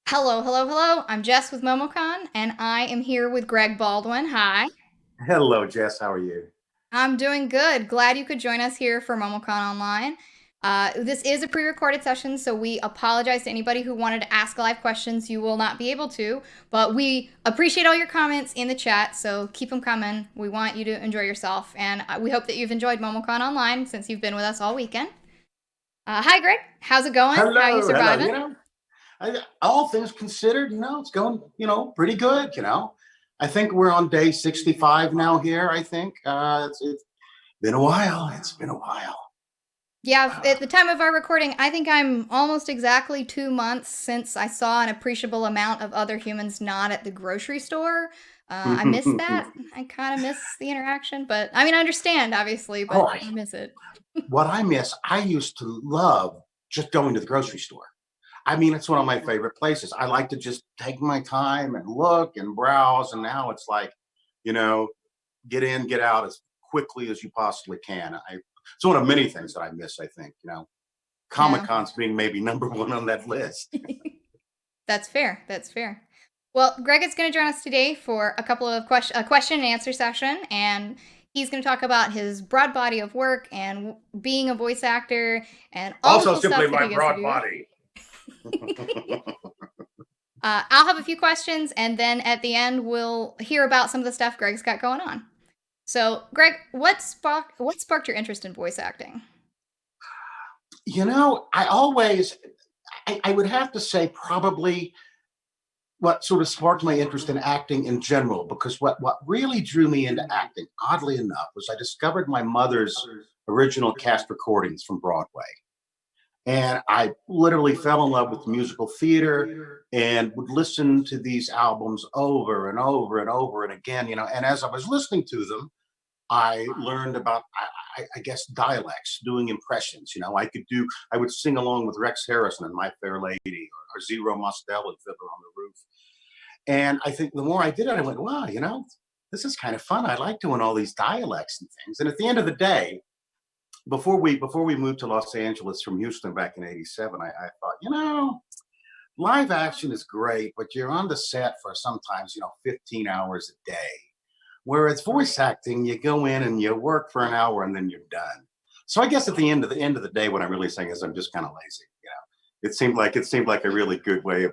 Hello, hello, hello. I'm Jess with MomoCon, and I am here with Greg Baldwin. Hi. Hello, Jess. How are you? I'm doing good. Glad you could join us here for MomoCon Online. This is a pre-recorded session, so we apologize to anybody who wanted to ask live questions. You will not be able to, but we appreciate all your comments in the chat, so keep them coming. We want you to enjoy yourself, and we hope that you've enjoyed MomoCon Online since you've been with us all weekend. Hi, Greg. How's it going? How are you Hello. surviving? All things considered, it's going, pretty good. I think we're on day 65 now here. I think it's been a while. It's been a while. Yeah, at the time of our recording, I think I'm almost exactly 2 months since I saw an appreciable amount of other humans not at the grocery store. I miss that. I kind of miss the interaction, but I mean, I understand, obviously, oh, but I miss it. what I miss, I used to love just going to the grocery store. I mean, it's one of my favorite places. I like to just take my time and look and browse. And now it's like, you know, get in, get out as quickly as you possibly can. It's one of many things that I miss, I think, Comic Yeah, Con's being maybe number one on that list. that's fair. That's fair. Well, Greg is going to join us today for a question and answer session, and he's going to talk about his broad body of work and being a voice actor and all the Also, cool simply stuff that my he gets to broad do. body. I'll have a few questions, and then at the end, we'll hear about some of the stuff Greg's got going on. So, Greg, what sparked your interest in voice acting? I would have to say probably what sort of sparked my interest in acting in general, because what really drew me into acting, oddly enough, was I discovered my mother's original cast recordings from Broadway. And I literally fell in love with musical theater and would listen to these albums over and over and over and again, And as I was listening to them, I learned about, I guess, dialects, doing impressions. I would sing along with Rex Harrison in My Fair Lady or Zero Mostel and Fiddler on the Roof. And I think the more I did it, I went, wow, this is kind of fun. I like doing all these dialects and things. And at the end of the day, before we moved to Los Angeles from Houston back in '87, I thought, live action is great, but you're on the set for sometimes 15 hours a day. Whereas voice acting, you go in and you work for an hour and then you're done. So I guess at the end of the day, what I'm really saying is I'm just kind of lazy. It seemed like a really good way of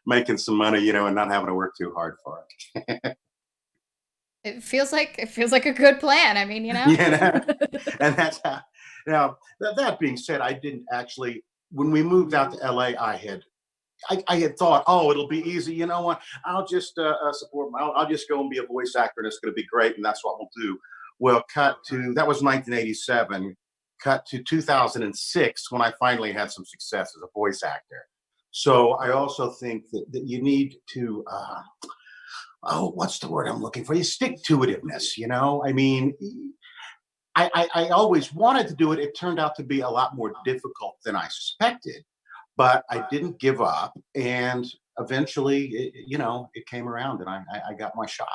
making some money, and not having to work too hard for it. It feels like a good plan. I mean, you know. Yeah, and that's how. Now that being said, I didn't actually. When we moved out to LA, I had thought, oh, it'll be easy. You know what? I'll just support. I'll just go and be a voice actor, and it's going to be great, and that's what we'll do. Well, cut to that was 1987. Cut to 2006 when I finally had some success as a voice actor. So I also think that you need to what's the word I'm looking for? You stick to itiveness, I mean, I always wanted to do it. It turned out to be a lot more difficult than I suspected, but I didn't give up. And eventually, it came around and I got my shot.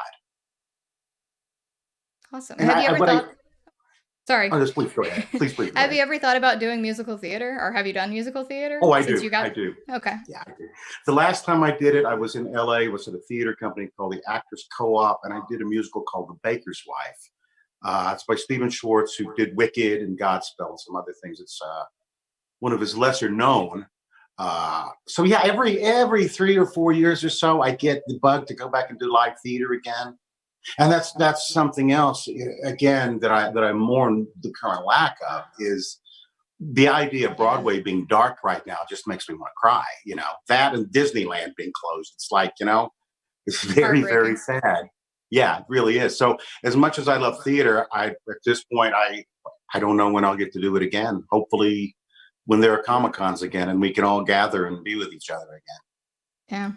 Awesome. And Have you I, ever but I, thought? Sorry. oh, just please go ahead. Please go Have ahead. you ever thought about doing musical theater, or have you done musical theater Oh, I since do. you I got? do. Okay. Yeah, I do. The last time I did it, I was in LA, was at a theater company called the Actors Co-op, and I did a musical called The Baker's Wife. It's by Stephen Schwartz, who did Wicked and Godspell and some other things. It's one of his lesser known. So yeah, every 3 or 4 years or so, I get the bug to go back and do live theater again, and that's something else again that I mourn the current lack of is the idea of Broadway being dark right now just makes me want to cry. That and Disneyland being closed. It's like it's very very Heartbreaking. sad. Yeah, it really is. So as much as I love theater, at this point I don't know when I'll get to do it again. Hopefully when there are Comic Cons again and we can all gather and be with each other again. Yeah.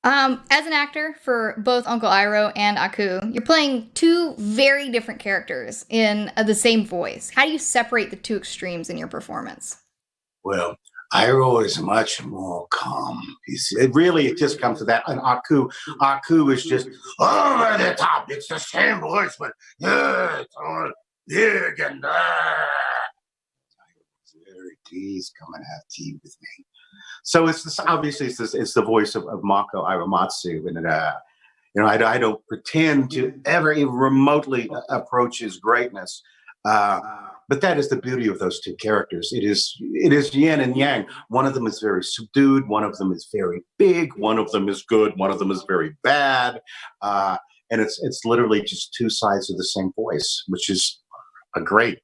As an actor for both Uncle Iroh and Aku, you're playing two very different characters in the same voice. How do you separate the two extremes in your performance? Well, Iroh is much more calm. It just comes to that. And Aku is just over the top. It's the same voice, but yeah, it's all big and very please come and have tea with me. So it's this, obviously it's the voice of Mako Iromatsu, and I don't pretend to ever even remotely approach his greatness. Uh, but that is the beauty of those two characters. It is yin and yang. One of them is very subdued. One of them is very big. One of them is good. One of them is very bad. Uh, and it's literally just two sides of the same voice, which is a great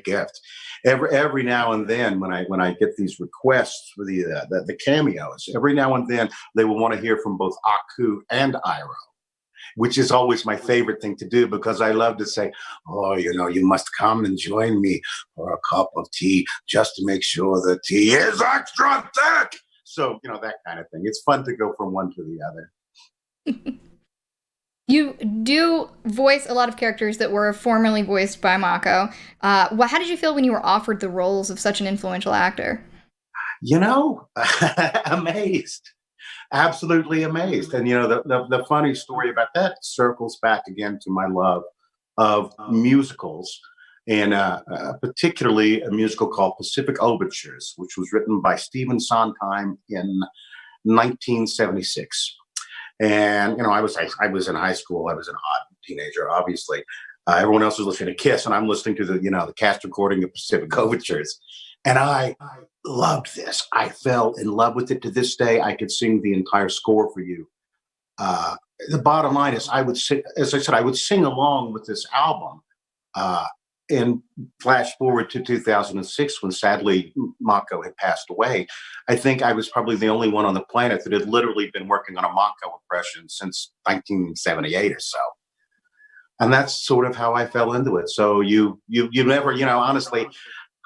gift. Every now and then, when I get these requests for the cameos, every now and then they will want to hear from both Aku and Iroh, which is always my favorite thing to do, because I love to say, "Oh, you must come and join me for a cup of tea, just to make sure the tea is extra thick." So, that kind of thing. It's fun to go from one to the other. You do voice a lot of characters that were formerly voiced by Mako. How did you feel when you were offered the roles of such an influential actor? You know, amazed, absolutely amazed. And the funny story about that circles back again to my love of musicals, and particularly a musical called Pacific Overtures, which was written by Stephen Sondheim in 1976. And I was in high school. I was an odd teenager, obviously. Everyone else was listening to Kiss, and I'm listening to the cast recording of Pacific Overtures, and I loved this. I fell in love with it. To this day, I could sing the entire score for you. Uh, the bottom line is, I would sing, as I said, I would sing along with this album. Uh, and flash forward to 2006, when sadly Mako had passed away. I think I was probably the only one on the planet that had literally been working on a Mako impression since 1978 or so. And that's sort of how I fell into it. So you never, honestly,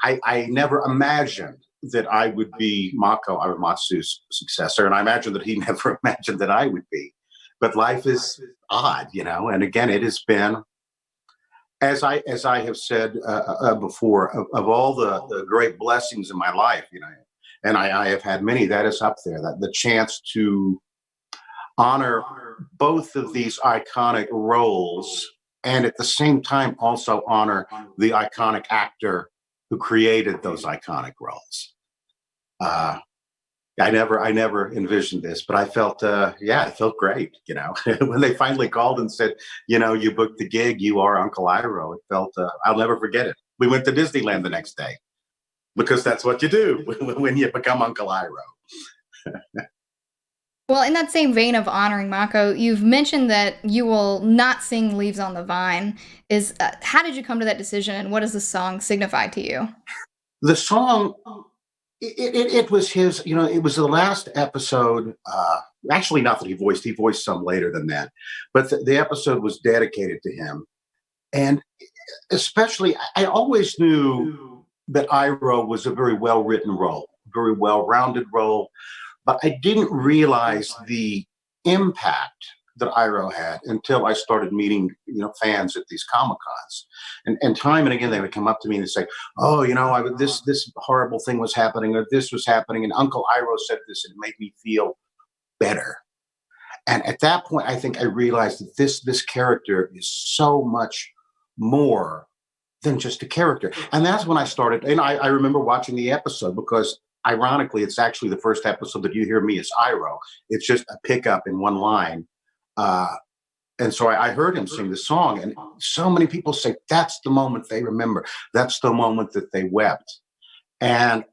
I never imagined that I would be Mako Aramatsu's successor, and I imagine that he never imagined that I would be. But life is odd, and again, it has been, as I have said before, of all the great blessings in my life, and I have had many. That is up there. That the chance to honor both of these iconic roles, and at the same time also honor the iconic actor who created those iconic roles. Uh, I never envisioned this, but I felt, yeah, it felt great. When they finally called and said, you booked the gig, you are Uncle Iroh. It felt, I'll never forget it. We went to Disneyland the next day, because that's what you do when you become Uncle Iroh. Well, in that same vein of honoring Mako, you've mentioned that you will not sing "Leaves on the Vine." How did you come to that decision, and what does the song signify to you? The song, it was his, it was the last episode. Actually, not that he voiced some later than that, but the episode was dedicated to him. And especially, I always knew that Iroh was a very well written role, very well rounded role, but I didn't realize the impact that Iroh had until I started meeting, fans at these Comic Cons, and time and again they would come up to me and say, "Oh, this horrible thing was happening, or this was happening, and Uncle Iroh said this, and it made me feel better." And at that point, I think I realized that this character is so much more than just a character. And that's when I started. And I remember watching the episode, because ironically, it's actually the first episode that you hear me as Iroh. It's just a pickup in one line. Uh, and so I heard him sing the song, and so many people say that's the moment they remember. That's the moment that they wept. And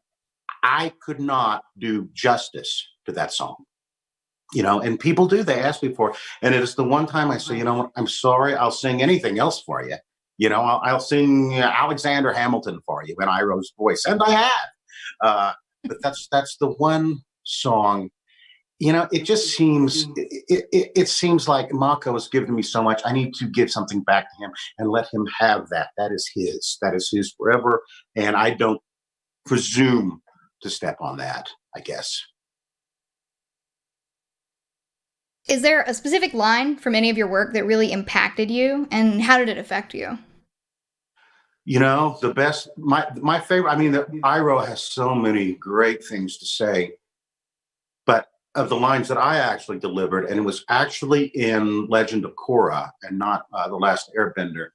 I could not do justice to that song. And people do. They ask me for it. And it is the one time I say, what, I'm sorry, I'll sing anything else for you. I'll sing Alexander Hamilton for you in Iroh's voice. And I have. But that's the one song. It just seems it seems like Mako has given me so much. I need to give something back to him and let him have that. That is his. That is his forever. And I don't presume to step on that, I guess. Is there a specific line from any of your work that really impacted you, and how did it affect you? The best, my favorite. I mean, the Iroh has so many great things to say, but of the lines that I actually delivered, and it was actually in Legend of Korra and not the Last Airbender,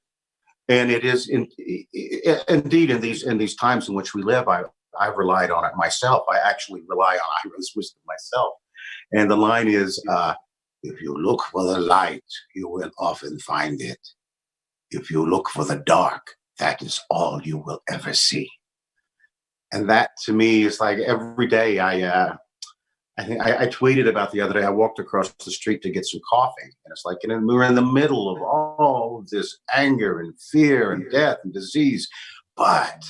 and it is indeed in these times in which we live. I've relied on it myself. I actually rely on Iroh's wisdom myself. And the line is, if you look for the light, you will often find it. If you look for the dark, that is all you will ever see. And that to me is like every day I think I tweeted about the other day. I walked across the street to get some coffee, and it's like, and we're in the middle of all of this anger and fear and death and disease, but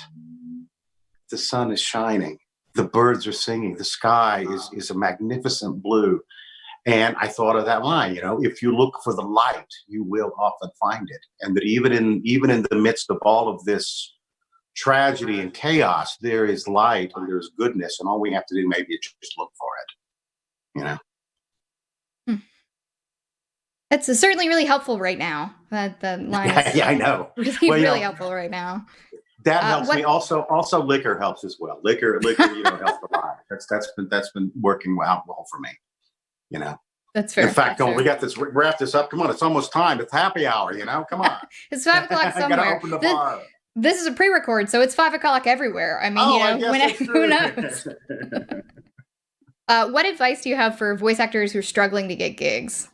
the sun is shining, the birds are singing, the sky is a magnificent blue. And I thought of that line, if you look for the light, you will often find it, and that even in the midst of all of this tragedy and chaos, there is light and there's goodness, and all we have to do maybe is just look for it. Hmm. It's certainly really helpful right now. The line is Yeah, I know. really helpful right now. That helps me. Also, liquor helps as well. Liquor, helps a lot. That's been working well for me. That's fair. In fact, we got this. Wrap this up. Come on, it's almost time. It's happy hour. Come on. It's 5 o'clock somewhere. I gotta open the bar. This is a pre-record, so it's 5 o'clock everywhere. I mean, who knows? What advice do you have for voice actors who are struggling to get gigs?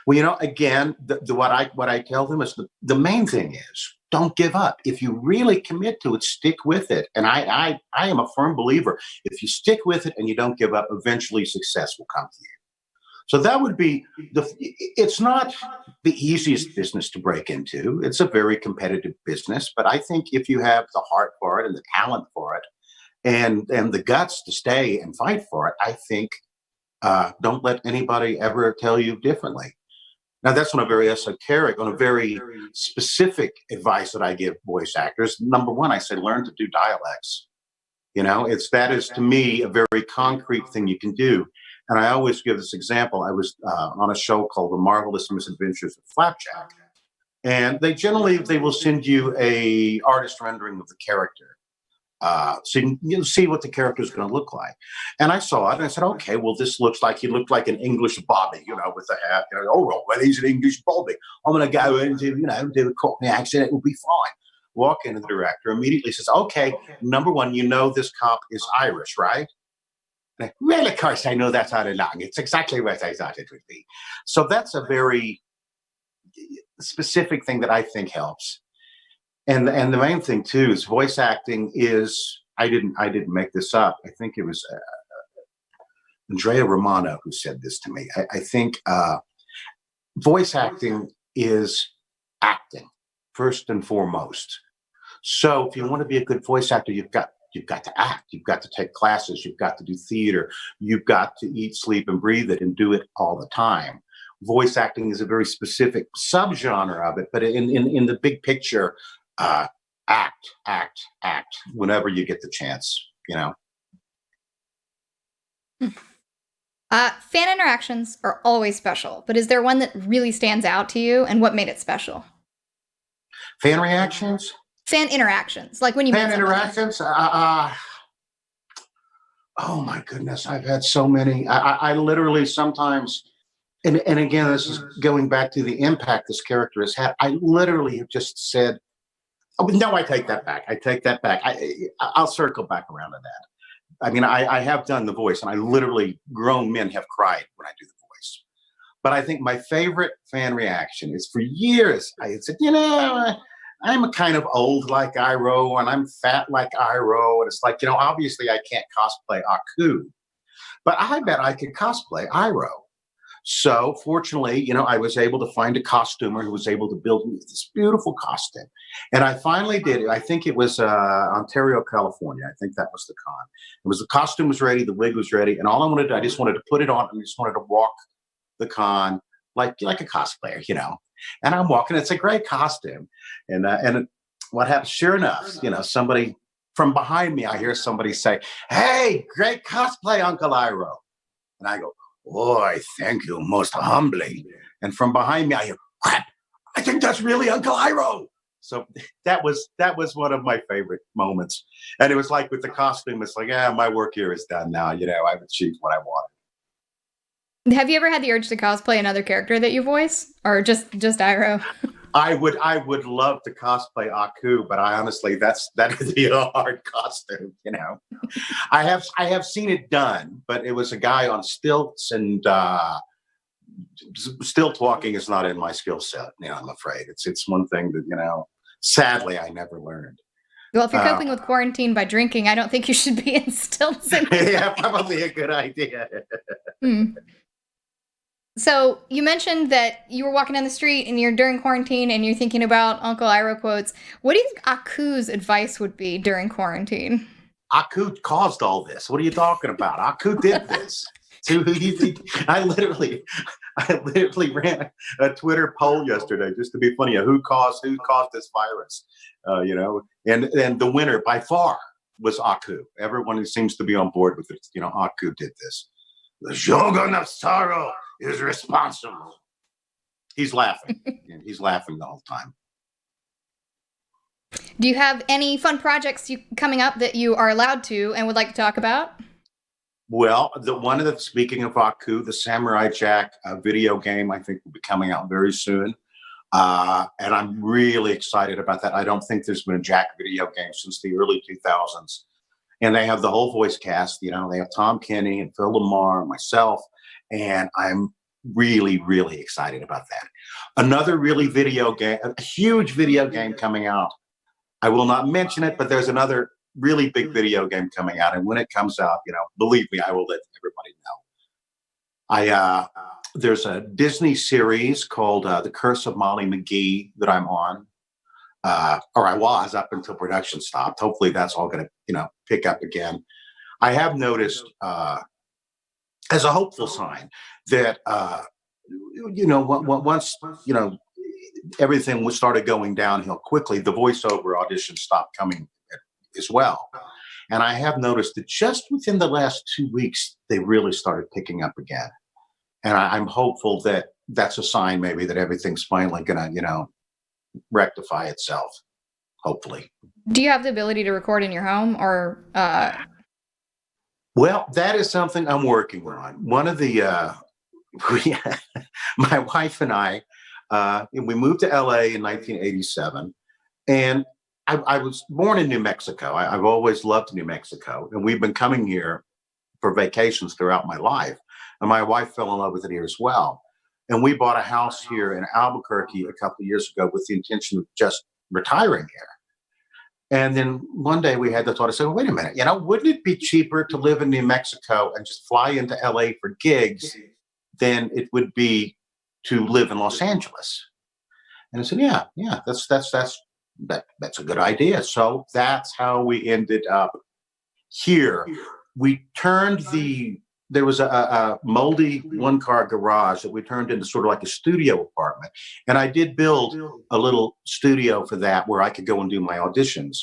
Well, again, what I tell them is the main thing is don't give up. If you really commit to it, stick with it. And I am a firm believer. If you stick with it and you don't give up, eventually success will come to you. So that would be it's not the easiest business to break into. It's a very competitive business, but I think if you have the heart for it and the talent for it and the guts to stay and fight for it, I think don't let anybody ever tell you differently. Now that's on a very esoteric, on a very specific advice that I give voice actors. Number one, I say learn to do dialects. That is to me a very concrete thing you can do. And I always give this example. I was on a show called The Marvelous Misadventures of Flapjack. And they will send you a artist rendering of the character. So you can see what the character is going to look like. And I saw it and I said, okay, well, this looks like he looked like an English Bobby, with the hat. Well, he's an English Bobby. I'm going to go and do a Cockney accent. It will be fine. Walk in, and the director immediately says, okay, number one, this cop is Irish, right? Well, of course, I know that's all along. It's exactly what I thought it would be. So that's a very specific thing that I think helps. And the main thing too is voice acting is I didn't make this up. I think it was Andrea Romano who said this to me. I think voice acting is acting first and foremost. So if you want to be a good voice actor, you've got to act. You've got to take classes. You've got to do theater. You've got to eat, sleep, and breathe it and do it all the time. Voice acting is a very specific subgenre of it, but in the big picture, act whenever you get the chance. Fan interactions are always special, but is there one that really stands out to you, and what made it special? Fan reactions? Fan interactions, like when you fan interactions. Oh my goodness, I've had so many. I literally sometimes, and again, this is going back to the impact this character has had. I literally have just said, "Oh no, I take that back. I'll circle back around to that." I mean, I have done the voice, and I literally, grown men have cried when I do the voice. But I think my favorite fan reaction is for years I had said, I'm a kind of old like Iroh, and I'm fat like Iroh. And it's like, obviously I can't cosplay Aku, but I bet I could cosplay Iroh. So fortunately, I was able to find a costumer who was able to build me this beautiful costume. And I finally did it. I think it was Ontario, California. I think that was the con. The costume was ready, the wig was ready. And all I just wanted to put it on and just wanted to walk the con like a cosplayer, And I'm walking. It's a great costume, and what happens? Sure enough, somebody from behind me, I hear somebody say, "Hey, great cosplay, Uncle Iroh," and I go, "Boy, thank you, most humbly." And from behind me, I hear, "Crap! I think that's really Uncle Iroh." So that was one of my favorite moments, and it was like with the costume, it's like, my work here is done now. I've achieved what I wanted. Have you ever had the urge to cosplay another character that you voice, or just Iroh? I would love to cosplay Aku, but I honestly that would be a hard costume, you know. I have seen it done, but it was a guy on stilts, and stilt walking is not in my skill set. You know, I'm afraid it's one thing that, you know, sadly I never learned. Well, if you're Uh, coping with quarantine by drinking, I don't think you should be in stilts yeah, anyway. probably a good idea. Hmm. So you mentioned that you were walking down the street and you're during quarantine and you're thinking about Uncle Iroh quotes. What do you think Aku's advice would be during quarantine? Aku caused all this. What are you talking about? Aku did this. So I literally, I literally ran a Twitter poll yesterday just to be funny. Who caused this virus? You know, and the winner by far was Aku. Everyone who seems to be on board with it, you know, Aku did this. The Shogun of Sorrow is responsible. He's laughing. He's laughing the whole time. Do you have any fun projects coming up that you are allowed to and would like to talk about? Well, speaking of Aku, the Samurai Jack video game, I think will be coming out very soon. And I'm really excited about that. I don't think there's been a Jack video game since the early 2000s. And they have the whole voice cast, you know, they have Tom Kenny and Phil Lamar and myself. And I'm really, really excited about that. Another really video game, a huge video game coming out. I will not mention it, but there's another really big video game coming out. And when it comes out, you know, believe me, I will let everybody know. There's a Disney series called The Curse of Molly McGee that I'm on. Or I was up until production stopped. Hopefully that's all going to, you know, pick up again. I have noticed as a hopeful sign that, you know, once, you know, everything started going downhill quickly, the voiceover auditions stopped coming as well. And I have noticed that just within the last 2 weeks, they really started picking up again. And I'm hopeful that that's a sign maybe that everything's finally going to, you know, rectify itself, hopefully. Do you have the ability to record in your home or Well, that is something I'm working on. One of the, we, my wife and I, we moved to LA in 1987. And I was born in New Mexico. I've always loved New Mexico. And we've been coming here for vacations throughout my life. And my wife fell in love with it here as well. And we bought a house here in Albuquerque a couple of years ago with the intention of just retiring here. And then one day we had the thought, I said, well, wait a minute, you know, wouldn't it be cheaper to live in New Mexico and just fly into LA for gigs than it would be to live in Los Angeles? And I said, yeah, that's a good idea. So that's how we ended up here. We turned there was a moldy one-car garage that we turned into sort of like a studio apartment. And I did build a little studio for that where I could go and do my auditions.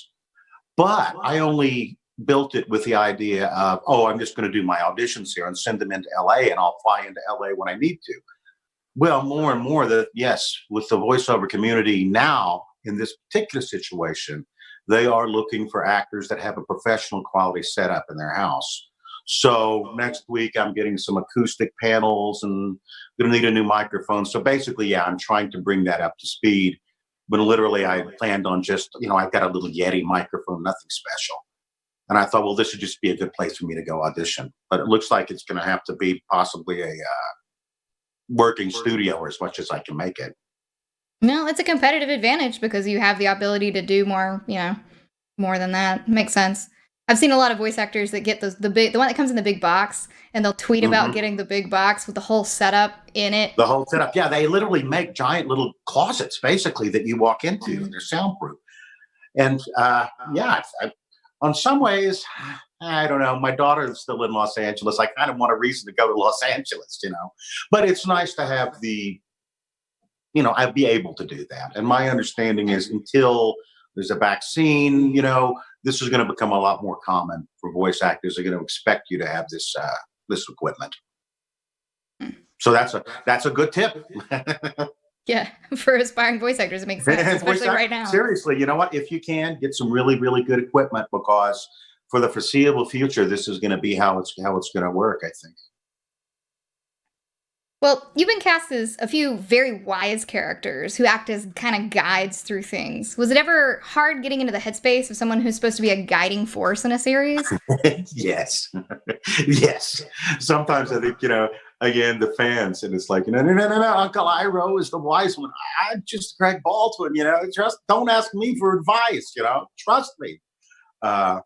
But I only built it with the idea of, oh, I'm just going to do my auditions here and send them into LA and I'll fly into LA when I need to. Well, more and more that, yes, with the voiceover community now in this particular situation, they are looking for actors that have a professional quality setup in their house. So next week I'm getting some acoustic panels and going to need a new microphone. So basically, yeah, I'm trying to bring that up to speed. When literally I planned on just, you know, I've got a little Yeti microphone, nothing special. And I thought, well, this would just be a good place for me to go audition. But it looks like it's going to have to be possibly a working studio or as much as I can make it. no, it's a competitive advantage because you have the ability to do more, you know, more than that. Makes sense. I've seen a lot of voice actors that get the one that comes in the big box and they'll tweet about Mhm. getting the big box with the whole setup in it. The whole setup. Yeah, they literally make giant little closets basically that you walk into and Mhm. they're soundproof. And yeah, on some ways, I don't know. My daughter is still in Los Angeles. I kind of want a reason to go to Los Angeles, you know. But it's nice to have you know, I'd be able to do that. And my understanding is until there's a vaccine, you know, this is going to become a lot more common for voice actors. They're going to expect you to have this equipment. So that's a good tip. Yeah, for aspiring voice actors, it makes sense, especially right now. Seriously, you know what? If you can get some really, really good equipment, because for the foreseeable future, this is going to be how it's going to work, I think. Well, you've been cast as a few very wise characters who act as kind of guides through things. Was it ever hard getting into the headspace of someone who's supposed to be a guiding force in a series? Yes. Yes. Sometimes I think, again, the fans, and it's like, no, Uncle Iroh is the wise one. I'm just Greg Baldwin, just don't ask me for advice, trust me. Uh,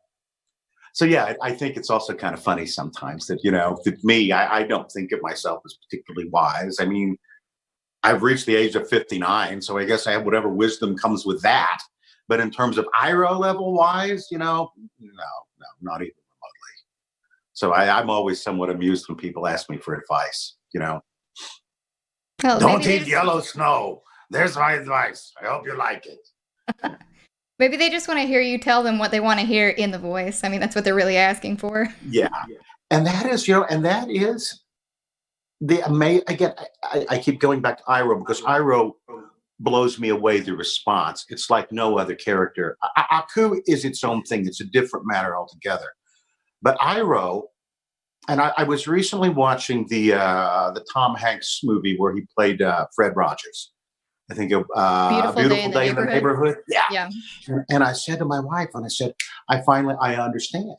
so yeah, I think it's also kind of funny sometimes that, that me, I don't think of myself as particularly wise. I mean, I've reached the age of 59, so I guess I have whatever wisdom comes with that. But in terms of Iroh level wise, no, not even remotely. So I'm always somewhat amused when people ask me for advice. Oh, Don't eat yellow snow. There's my advice. I hope you like it. maybe they just want to hear you tell them what they want to hear in the voice. I mean, that's what they're really asking for. Yeah, and that is the amazing. Again, I keep going back to Iroh because Iroh blows me away. The response, it's like no other character. Aku is its own thing. It's a different matter altogether. But Iroh, and I was recently watching the Tom Hanks movie where he played Fred Rogers. I think Beautiful Day in the Day in the Neighborhood. Neighborhood. Yeah. Yeah. And I said to my wife, and I said, I understand.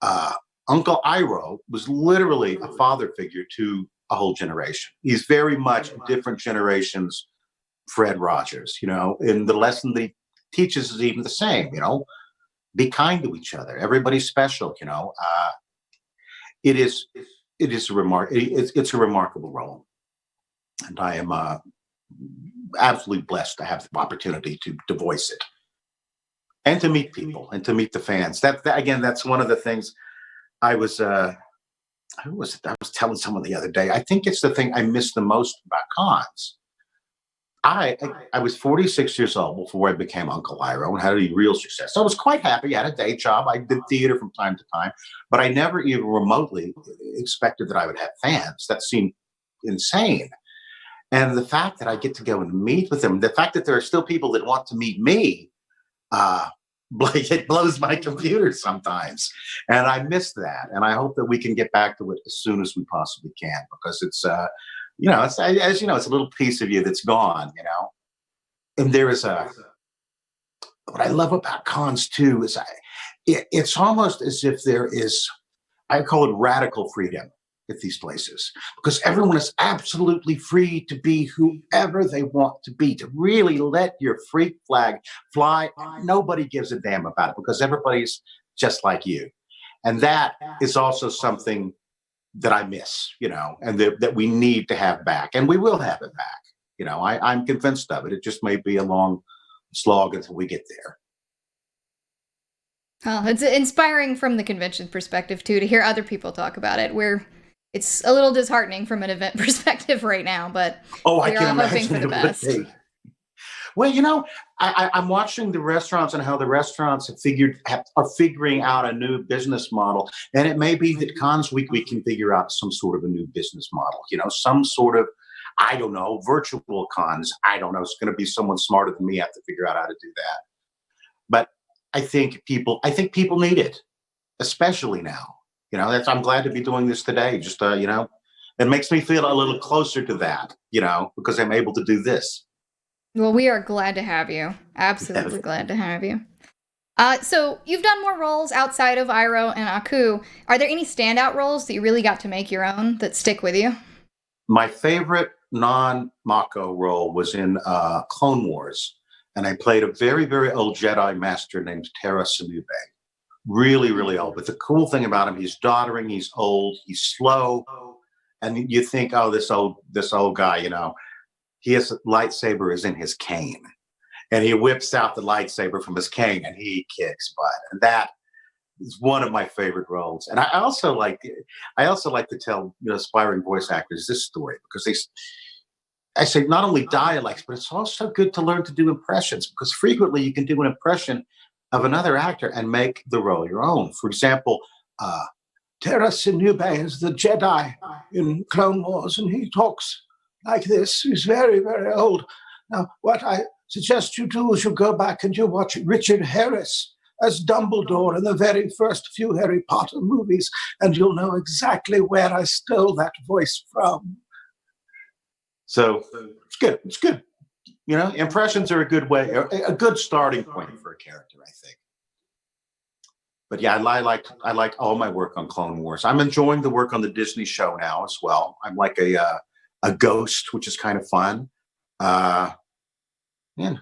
Uh, Uncle Iroh was literally a father figure to a whole generation. He's very much a different generation's Fred Rogers, and the lesson that he teaches is even the same, be kind to each other. Everybody's special, it is, it's a remarkable role. And I am absolutely blessed to have the opportunity to voice it and to meet people and to meet the fans. That again, that's one of the things I was, who was it? I was telling someone the other day. I think it's the thing I miss the most about cons. I was 46 years old before I became Uncle Iroh and had a real success. So I was quite happy. I had a day job. I did theater from time to time, but I never even remotely expected that I would have fans. That seemed insane. And the fact that I get to go and meet with them, the fact that there are still people that want to meet me, uh, it blows my computer sometimes. And I miss that. And I hope that we can get back to it as soon as we possibly can, because it's, it's, as you know, it's a little piece of you that's gone, And there is what I love about cons too is it's almost as if there is, I call it radical freedom at these places, because everyone is absolutely free to be whoever they want to be, to really let your freak flag fly. Nobody gives a damn about it because everybody's just like you. And that is also something that I miss, and that we need to have back, and we will have it back. I'm convinced of it. It just may be a long slog until we get there. Oh, it's inspiring from the convention perspective too to hear other people talk about it. It's a little disheartening from an event perspective right now, but I we're can all hoping imagine for the it would best. be. Well, I'm watching the restaurants and how the restaurants are figuring out a new business model, and it may be that Cons Week we can figure out some sort of a new business model. Some sort of, I don't know, virtual cons. I don't know. It's going to be someone smarter than me have to figure out how to do that. But I think people need it, especially now. I'm glad to be doing this today. Just it makes me feel a little closer to that. Because I'm able to do this. Well, we are glad to have you. Absolutely glad to have you. So you've done more roles outside of Iroh and Aku. Are there any standout roles that you really got to make your own that stick with you? My favorite non-Mako role was in Clone Wars, and I played a very, very old Jedi master named Tera Sinube. Really, really old. But the cool thing about him, he's doddering, he's old, he's slow, and you think, oh, this old guy, his lightsaber is in his cane, and he whips out the lightsaber from his cane, and he kicks butt, and that is one of my favorite roles. And I also like to tell aspiring voice actors this story, because I say not only dialects, but it's also good to learn to do impressions, because frequently you can do an impression of another actor and make the role your own. For example, Tera Sinube is the Jedi in Clone Wars, and he talks like this. He's very, very old. Now, what I suggest you do is you go back and you watch Richard Harris as Dumbledore in the very first few Harry Potter movies, and you'll know exactly where I stole that voice from. So it's good. It's good. You know, impressions are a good way, a good starting point for a character, I think. But yeah, I like all my work on Clone Wars. I'm enjoying the work on the Disney show now as well. I'm like a ghost, which is kind of fun. Uh, yeah,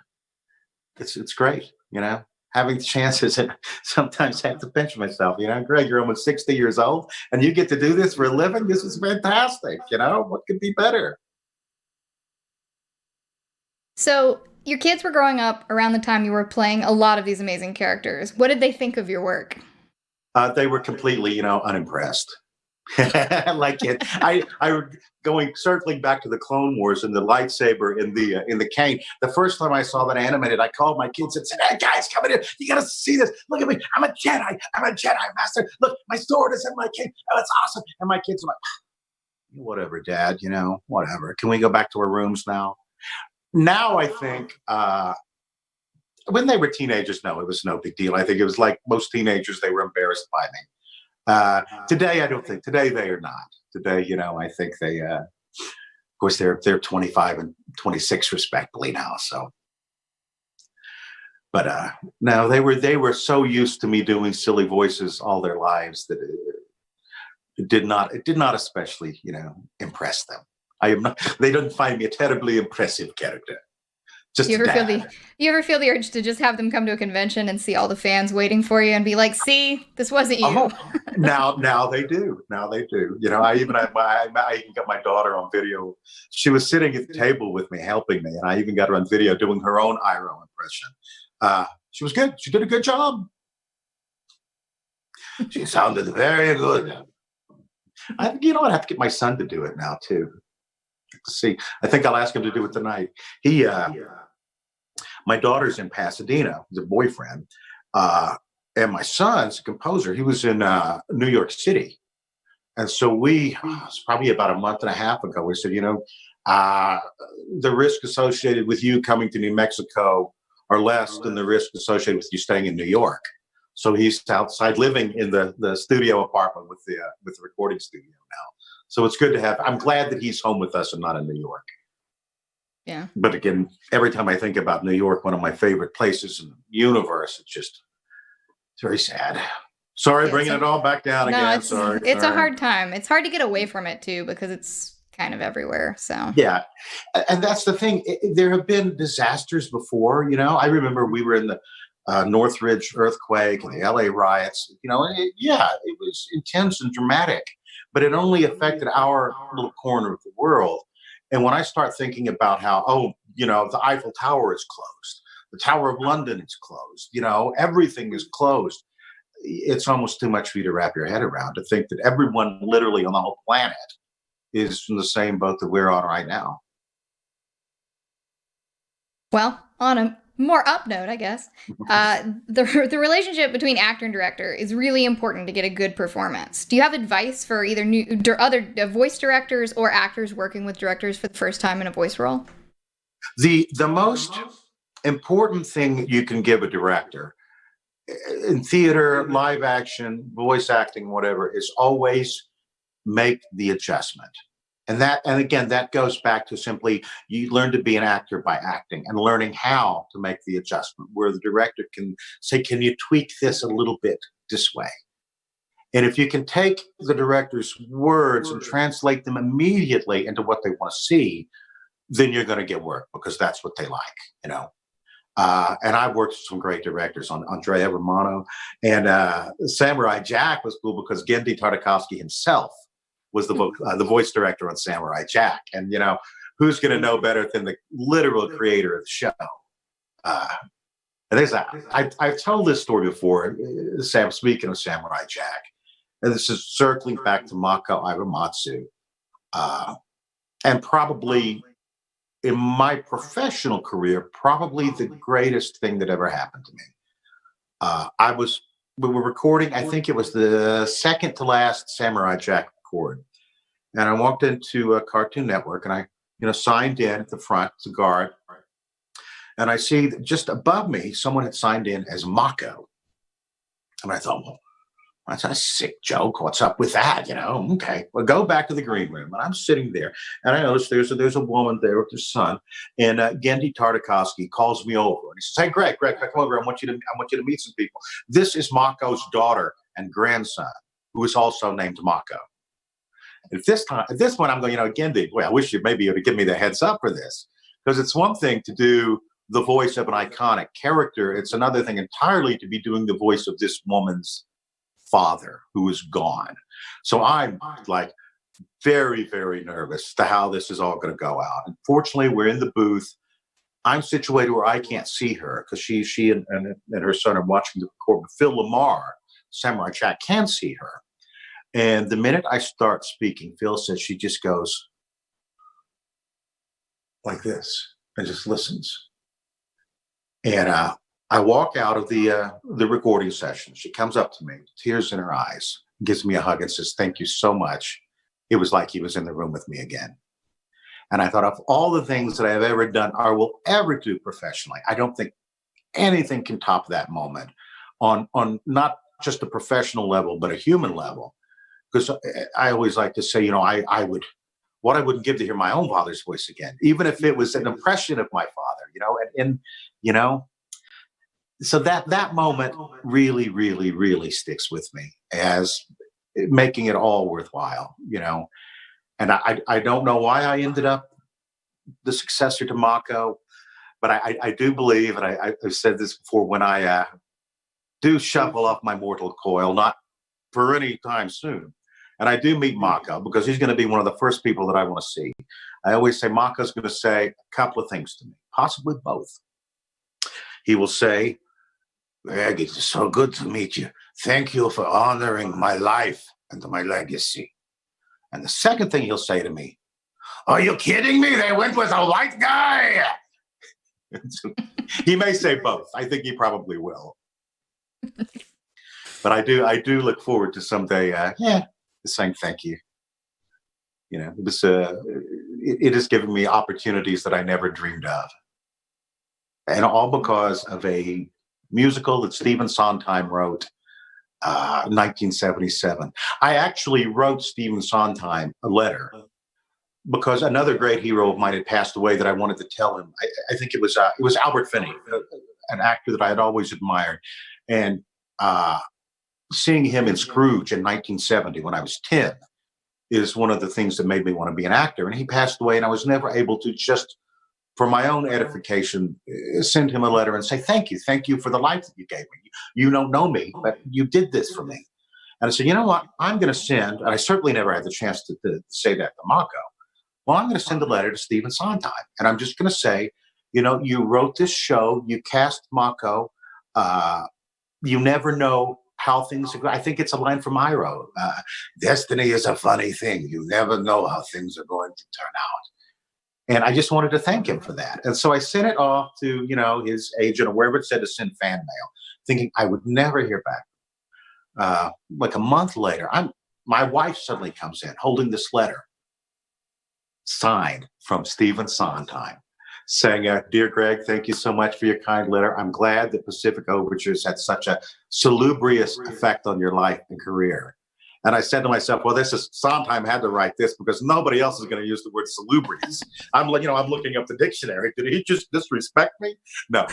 it's great. You know, having the chances, and sometimes I have to pinch myself. You know, Greg, you're almost 60 years old, and you get to do this for a living. This is fantastic. You know, what could be better? So, your kids were growing up around the time you were playing a lot of these amazing characters. What did they think of your work? They were completely, you know, unimpressed. Like it, I going circling back to the Clone Wars and the lightsaber in the cane. The first time I saw that animated, I called my kids and said, "Hey guys, come in here! You got to see this! Look at me! I'm a Jedi! I'm a Jedi master! Look, my sword is in my cane! Oh, it's awesome!" And my kids are like, "Whatever, Dad. You know, whatever. Can we go back to our rooms now?" Now I think when they were teenagers, no, it was no big deal. I think it was like most teenagers; they were embarrassed by me. Today, I don't think. Today, they are not. Today, you know, I think they. Of course, they're 25 and 26 respectively now. So, but no, they were so used to me doing silly voices all their lives that it did not especially, you know, impress them. I am not. They don't find me a terribly impressive character. Just You a ever feel the dad. you ever feel the urge to just have them come to a convention and see all the fans waiting for you and be like, "See, this wasn't you." Oh, now they do. Now they do. You know, I even got my daughter on video. She was sitting at the table with me, helping me, and I even got her on video doing her own Iroh impression. She was good. She did a good job. She sounded very good. You know what? I have to get my son to do it now too. To see, I think I'll ask him to do it tonight. He, my daughter's in Pasadena, the boyfriend, and my son's a composer. He was in New York City. And so it's probably about a month and a half ago, we said, you know, uh, the risk associated with you coming to New Mexico are less than the risk associated with you staying in New York. So he's outside living in the studio apartment with the recording studio now. So it's good to have. I'm glad that he's home with us and not in New York. Yeah. But again, every time I think about New York, one of my favorite places in the universe, it's very sad. Sorry, Yeah, bringing it all back down no, again. Sorry, it's a sorry. hard time. It's hard to get away from it too because it's kind of everywhere. So Yeah, and that's the thing. There have been disasters before. You know, I remember we were in the Northridge earthquake and the LA riots. You know, yeah, it was intense and dramatic, but it only affected our little corner of the world. And when I start thinking about how, oh, you know, the Eiffel Tower is closed, the Tower of London is closed, you know, everything is closed. It's almost too much for you to wrap your head around to think that everyone literally on the whole planet is in the same boat that we're on right now. well, on a more up note, I guess, the relationship between actor and director is really important to get a good performance. Do you have advice for either other voice directors or actors working with directors for the first time in a voice role? The most important thing you can give a director in theater, live action, voice acting, whatever, is always make the adjustment. And again, that goes back to simply you learn to be an actor by acting and learning how to make the adjustment where the director can say, can you tweak this a little bit this way? And if you can take the director's words and translate them immediately into what they want to see, then you're going to get work because that's what they like, you know. And I've worked with some great directors on Andrea Romano and Samurai Jack was cool because Gendy Tartakovsky himself was the voice director on Samurai Jack. And, you know, who's going to know better than the literal creator of the show? And I've told this story before, Sam, speaking of Samurai Jack, and this is circling back to Mako Iromatsu, and probably in my professional career, probably the greatest thing that ever happened to me. We were recording, I think it was the second to last Samurai Jack record. And I walked into a Cartoon Network and I, you know, signed in at the front, as a guard. And I see that just above me, someone had signed in as Mako. And I thought, well, That's a sick joke. What's up with that? You know, okay. Well, go back to the green room. And I'm sitting there, and I notice there's a woman there with her son. And Gendy Tartakovsky calls me over, and he says, "Hey, Greg, come over. I want you to meet some people. This is Mako's daughter and grandson, who is also named Mako." At this point, I'm going, Gendy, boy, I wish you maybe would have given me the heads up for this, because it's one thing to do the voice of an iconic character. It's another thing entirely to be doing the voice of this woman's father who is gone. So I'm like very, very nervous to how this is all going to go out. Unfortunately, we're in the booth. I'm situated where I can't see her because she and her son are watching the record. But Phil Lamar, Samurai Jack, can see her. And the minute I start speaking, Phil says she just goes like this and just listens. And I walk out of the recording session. She comes up to me, tears in her eyes, gives me a hug and says, "Thank you so much." It was like he was in the room with me again. And I thought, of all the things that I've ever done or will ever do professionally, I don't think anything can top that moment on not just a professional level, but a human level. Because I always like to say, I wouldn't give to hear my own father's voice again, even if it was an impression of my father, and so that moment really, really, really sticks with me as making it all worthwhile, And I don't know why I ended up the successor to Mako, but I do believe, and I've said this before, when I do shuffle off my mortal coil, not for any time soon, and I do meet Mako, because he's going to be one of the first people that I want to see. I always say Mako's going to say a couple of things to me, possibly both. He will say, "Greg, it's so good to meet you. Thank you for honoring my life and my legacy." And the second thing he'll say to me, "Are you kidding me? They went with a white guy." He may say both. I think he probably will. But I do look forward to someday, saying thank you. It has given me opportunities that I never dreamed of. And all because of a musical that Stephen Sondheim wrote, 1977. I actually wrote Stephen Sondheim a letter because another great hero of mine had passed away that I wanted to tell him. I think it was Albert Finney, an actor that I had always admired. And seeing him in Scrooge in 1970 when I was 10 is one of the things that made me want to be an actor. And he passed away, and I was never able to, just for my own edification, send him a letter and say, thank you for the life that you gave me. You don't know me, but you did this for me. And I said, you know what? I'm going to send, and I certainly never had the chance to say that to Mako. Well, I'm going to send a letter to Stephen Sondheim, and I'm just going to say, you wrote this show, you cast Mako, you never know how things are going. I think it's a line from Iroh. Destiny is a funny thing. You never know how things are going to turn out. And I just wanted to thank him for that. And so I sent it off to, his agent or wherever it said to send fan mail, thinking I would never hear back. Like a month later, my wife suddenly comes in holding this letter signed from Stephen Sondheim saying, "Dear Greg, thank you so much for your kind letter. I'm glad that Pacific Overtures had such a salubrious effect on your life and career." And I said to myself, well, Sondheim had to write this because nobody else is going to use the word salubrious. I'm looking up the dictionary. Did he just disrespect me? No,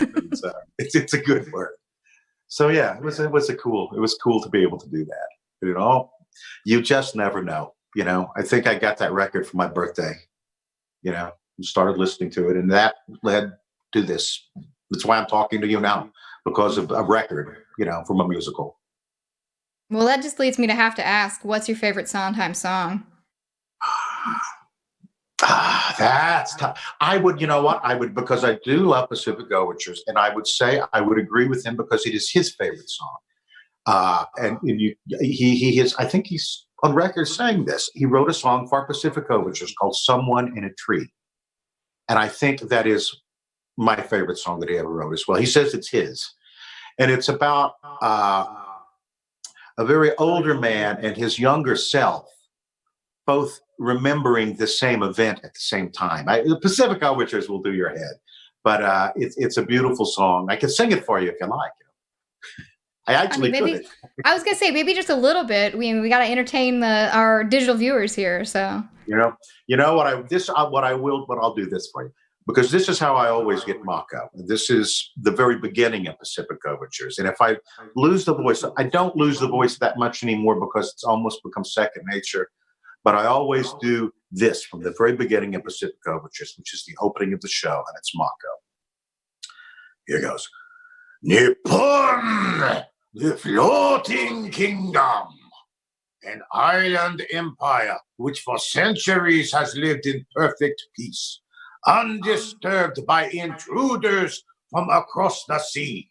it's a good word. So yeah, it was cool to be able to do that. You just never know. I think I got that record for my birthday. Started listening to it, and that led to this. That's why I'm talking to you now, because of a record, from a musical. Well, that just leads me to have to ask, what's your favorite Sondheim song? That's tough. I would, because I do love Pacific Overtures, and I would say I would agree with him because it is his favorite song. He is, I think he's on record saying this. He wrote a song for Pacific Overtures called "Someone in a Tree." And I think that is my favorite song that he ever wrote as well. He says it's his. And it's about a very older man and his younger self both remembering the same event at the same time. The Pacific Overtures will do your head, but it's a beautiful song. I can sing it for you if you like. I I mean, actually maybe could. I was gonna say maybe just a little bit. We got to entertain our digital viewers here. So You know, what I'll do this for you because this is how I always get Mako. This is the very beginning of Pacific Overtures, and if I lose the voice, I don't lose the voice that much anymore because it's almost become second nature. But I always do this from the very beginning of Pacific Overtures, which is the opening of the show, and it's Mako. Here goes. Nippon, the floating kingdom, an island empire which for centuries has lived in perfect peace, undisturbed by intruders from across the sea.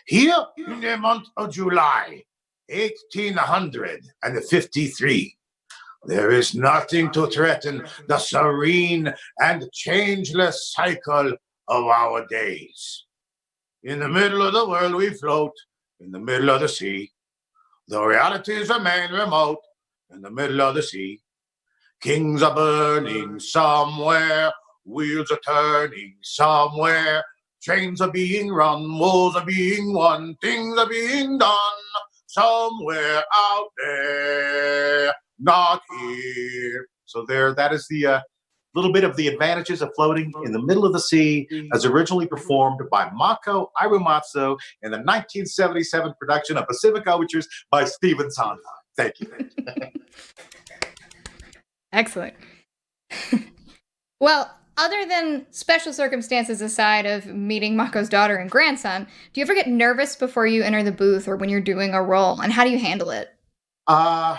Here in the month of July, 1853, there is nothing to threaten the serene and changeless cycle of our days. In the middle of the world we float, in the middle of the sea. The realities remain remote, in the middle of the sea. Kings are burning somewhere, wheels are turning somewhere. Trains are being run, wars are being won, things are being done somewhere out there, not here. So that is the little bit of the advantages of floating in the middle of the sea, as originally performed by Mako Iroh in the 1977 production of Pacific Overtures by Stephen Sondheim. Thank you. excellent. Well, other than special circumstances aside of meeting Mako's daughter and grandson, do you ever get nervous before you enter the booth or when you're doing a role, and how do you handle it? Uh,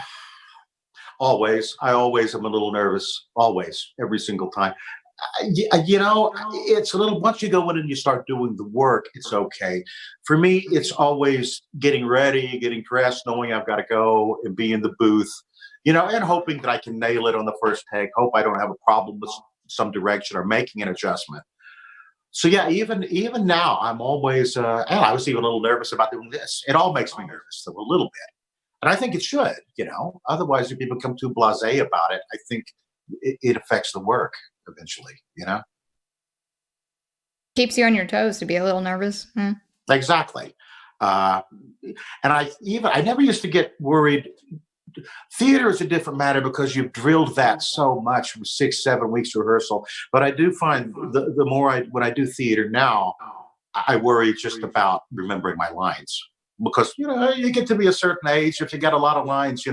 Always. I always am a little nervous, always, every single time. It's a little, once you go in and you start doing the work, it's okay. For me, it's always getting ready, getting dressed, knowing I've got to go and be in the booth, and hoping that I can nail it on the first take. Hope I don't have a problem with some direction or making an adjustment. So yeah, even now, I'm always. And I was even a little nervous about doing this. It all makes me nervous, though, a little bit, and I think it should. Otherwise, if you become too blasé about it, I think it affects the work eventually. Keeps you on your toes to be a little nervous. Exactly. Uh, and I never used to get worried. Theater is a different matter because you've drilled that so much from 6, 7 weeks rehearsal. But I do find the more when I do theater now, I worry just about remembering my lines because you get to be a certain age. If you got a lot of lines,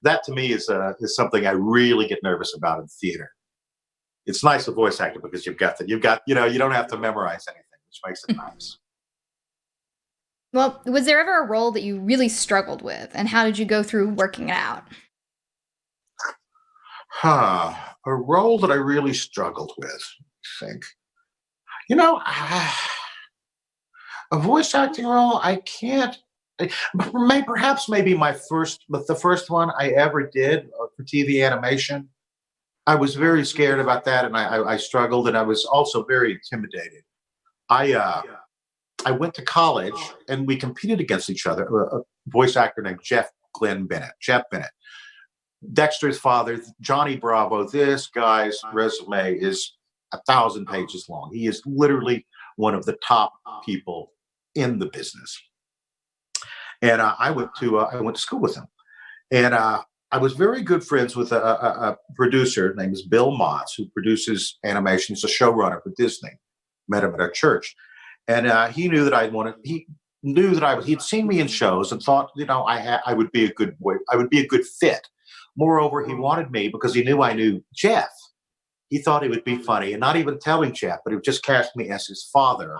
that to me is something I really get nervous about in theater. It's nice with voice acting because you've got you don't have to memorize anything, which makes it nice. Well, was there ever a role that you really struggled with, and how did you go through working it out? Huh. A role that I really struggled with, I think. You know, a voice acting role, I can't. Perhaps maybe but the first one I ever did for TV animation. I was very scared about that, and I struggled, and I was also very intimidated. I I went to college, and we competed against each other. A voice actor named Jeff Bennett, Dexter's father, Johnny Bravo. This guy's resume is 1,000 pages long. He is literally one of the top people in the business. And I went to school with him, and I was very good friends with a producer named Bill Motz, who produces animation. He's a showrunner for Disney. Met him at our church, and he knew that He knew that he'd seen me in shows and thought, I would be a good boy. I would be a good fit. Moreover, he wanted me because he knew I knew Jeff. He thought it would be funny, and not even telling Jeff, but he would just cast me as his father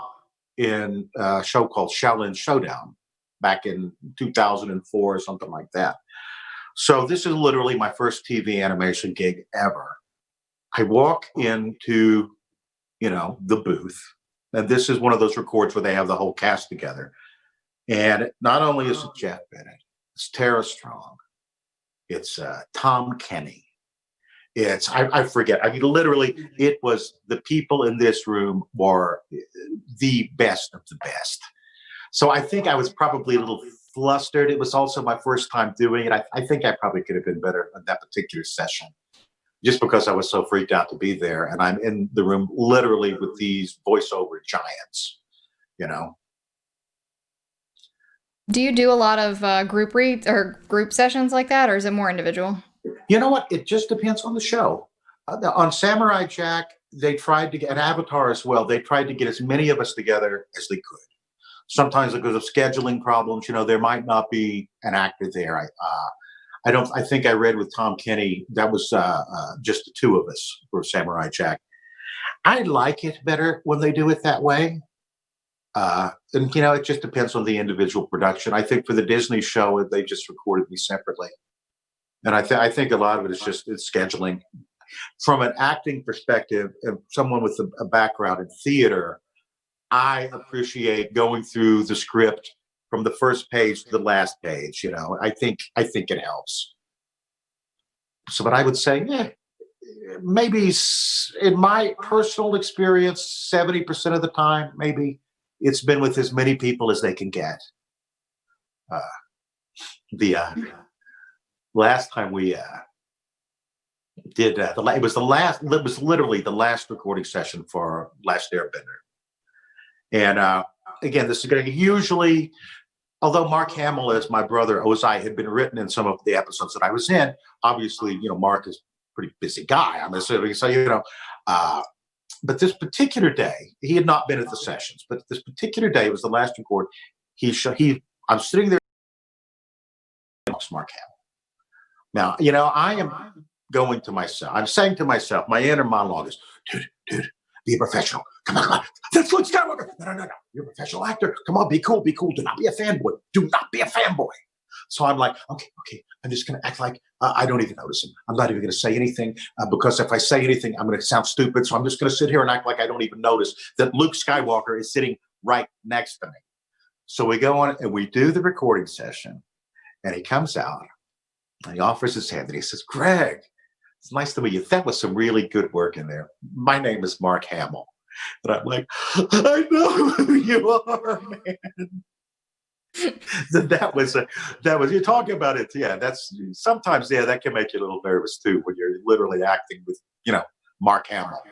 in a show called Shaolin Showdown back in 2004 or something like that. So this is literally my first TV animation gig ever. I walk into, the booth, and this is one of those records where they have the whole cast together. And not only is it Jeff Bennett, it's Tara Strong, it's Tom Kenny. I forget. I mean, literally, it was the people in this room were the best of the best. So I think I was probably a little flustered. It was also my first time doing it. I think I probably could have been better at that particular session, just because I was so freaked out to be there. And I'm in the room literally with these voiceover giants, you know. Do you do a lot of group reads or group sessions like that, or is it more individual? You know what? It just depends on the show. On Samurai Jack, they tried to get an Avatar as well. They tried to get as many of us together as they could. Sometimes because of scheduling problems, there might not be an actor there. I don't. I think I read with Tom Kenny that was just the two of us for Samurai Jack. I like it better when they do it that way. And it just depends on the individual production. I think for the Disney show, they just recorded me separately, and I think a lot of it is just it's scheduling. From an acting perspective, and someone with a background in theater, I appreciate going through the script from the first page to the last page. I think it helps. So, but I would say, yeah, maybe in my personal experience, 70% of the time, maybe it's been with as many people as they can get. Uh, the last time we did it was literally the last recording session for Last Airbender. And again, this is going to usually, although Mark Hamill as my brother Ozai had been written in some of the episodes that I was in, obviously, Mark is a pretty busy guy, I'm assuming. So, but this particular day, he had not been at the sessions, but this particular day was the last record. I'm sitting there, Mark Hamill. Now, I am going to myself, I'm saying to myself, my inner monologue is, dude, be a professional. Come on. That's Luke Skywalker. No. You're a professional actor. Come on, be cool. Do not be a fanboy. Do not be a fanboy. So I'm like, okay. I'm just going to act like I don't even notice him. I'm not even going to say anything because if I say anything, I'm going to sound stupid. So I'm just going to sit here and act like I don't even notice that Luke Skywalker is sitting right next to me. So we go on and we do the recording session, and he comes out and he offers his hand and he says, Greg, it's nice to meet you. That was some really good work in there. My name is Mark Hamill. And I'm like, I know who you are, man. that was you're talking about it. Yeah, that's sometimes, that can make you a little nervous too when you're literally acting with, Mark Hamill.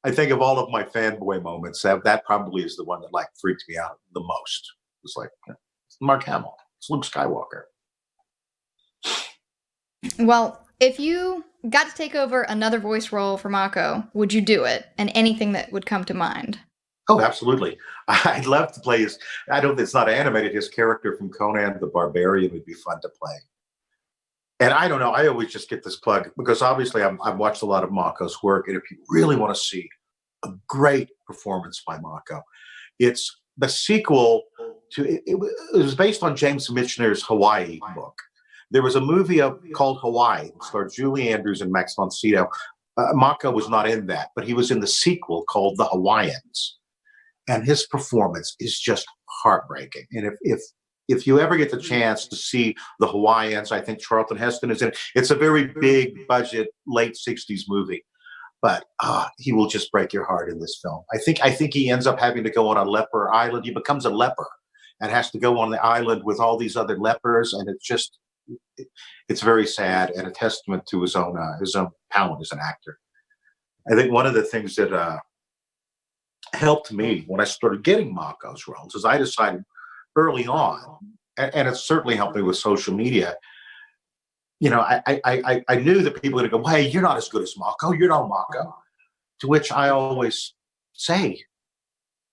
I think of all of my fanboy moments, that probably is the one that like freaked me out the most. It's like, it's Mark Hamill. It's Luke Skywalker. Well, if you got to take over another voice role for Mako, would you do it? And anything that would come to mind? Oh, absolutely. I'd love to play it's not animated, his character from Conan the Barbarian would be fun to play. And I don't know, I always just get this plug because obviously I've watched a lot of Mako's work. And if you really want to see a great performance by Mako, it's the sequel to, it was based on James Michener's Hawaii book. There was a movie called Hawaii. It starred Julie Andrews and Max von Sydow. Mako was not in that, but he was in the sequel called The Hawaiians. And his performance is just heartbreaking. And if you ever get the chance to see The Hawaiians, I think Charlton Heston is in it. It's a very big budget, late 60s movie. But he will just break your heart in this film. I think he ends up having to go on a leper island. He becomes a leper and has to go on the island with all these other lepers. And it's very sad and a testament to his own talent as an actor. I think one of the things that helped me when I started getting Mako's roles is I decided early on, and it certainly helped me with social media. I knew that people were going to go, "Hey, you're not as good as Mako. You're not Mako." To which I always say,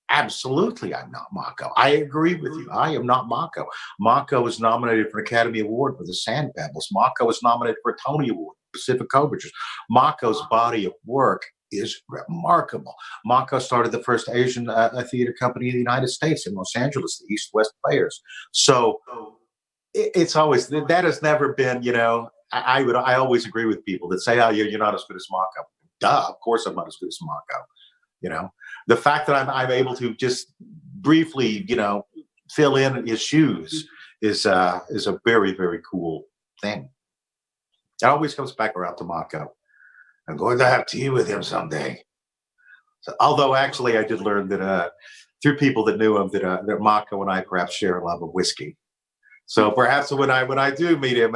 absolutely, I'm not Mako. I agree with you. I am not Mako. Mako was nominated for an Academy Award for The Sand Pebbles. Mako was nominated for a Tony Award, Pacific Overtures. Mako's body of work is remarkable. Mako started the first Asian theater company in the United States in Los Angeles, the East West Players. So it's always, that has never been, I always agree with people that say, oh, you're not as good as Mako. Duh, of course I'm not as good as Mako. The fact that I'm able to just briefly, fill in his shoes is a very, very cool thing. It always comes back around to Mako. I'm going to have tea with him someday. So, although actually I did learn that through people that knew him that Mako and I perhaps share a love of whiskey. So perhaps when I do meet him,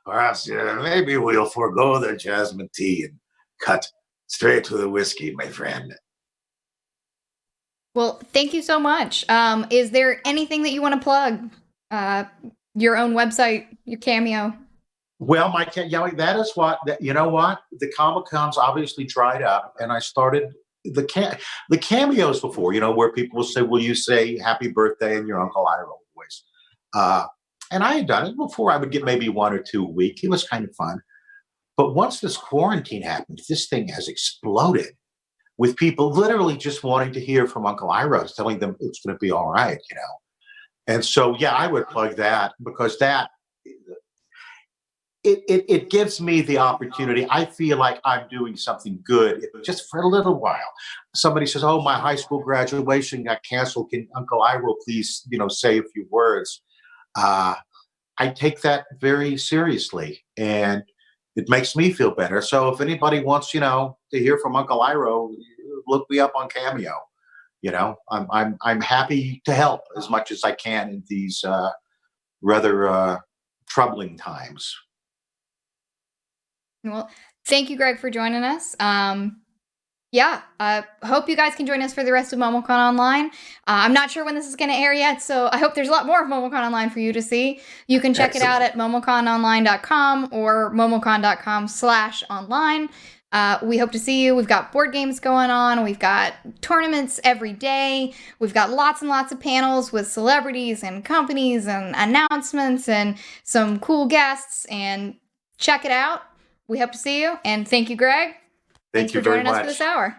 perhaps maybe we'll forego the jasmine tea and cut straight to the whiskey, my friend. Well, thank you so much. Is there anything that you want to plug your own website, your Cameo? Well, that is you know what, the Comic Cons obviously dried up, and I started the cameos before, where people will say, "Will you say happy birthday in your Uncle Iroh voice?" Uh, and I had done it before. I would get maybe one or two a week. It was kind of fun. But once this quarantine happened, this thing has exploded with people literally just wanting to hear from Uncle Iroh, telling them it's going to be all right. And so, yeah, I would plug that because it gives me the opportunity. I feel like I'm doing something good just for a little while. Somebody says, "Oh, my high school graduation got canceled. Can Uncle Iroh please, say a few words?" Uh, I take that very seriously, and it makes me feel better. So if anybody wants, to hear from Uncle Iroh, look me up on Cameo. I'm happy to help as much as I can in these rather troubling times. Well, thank you, Greg, for joining us. Yeah, hope you guys can join us for the rest of MomoCon Online. I'm not sure when this is going to air yet, so I hope there's a lot more of MomoCon Online for you to see. You can check Excellent. it out at momocononline.com or momocon.com/online. We hope to see you. We've got board games going on. We've got tournaments every day. We've got lots and lots of panels with celebrities and companies and announcements and some cool guests. And check it out. We hope to see you. And thank you, Greg. Thank you very Thanks for joining us much. for this hour.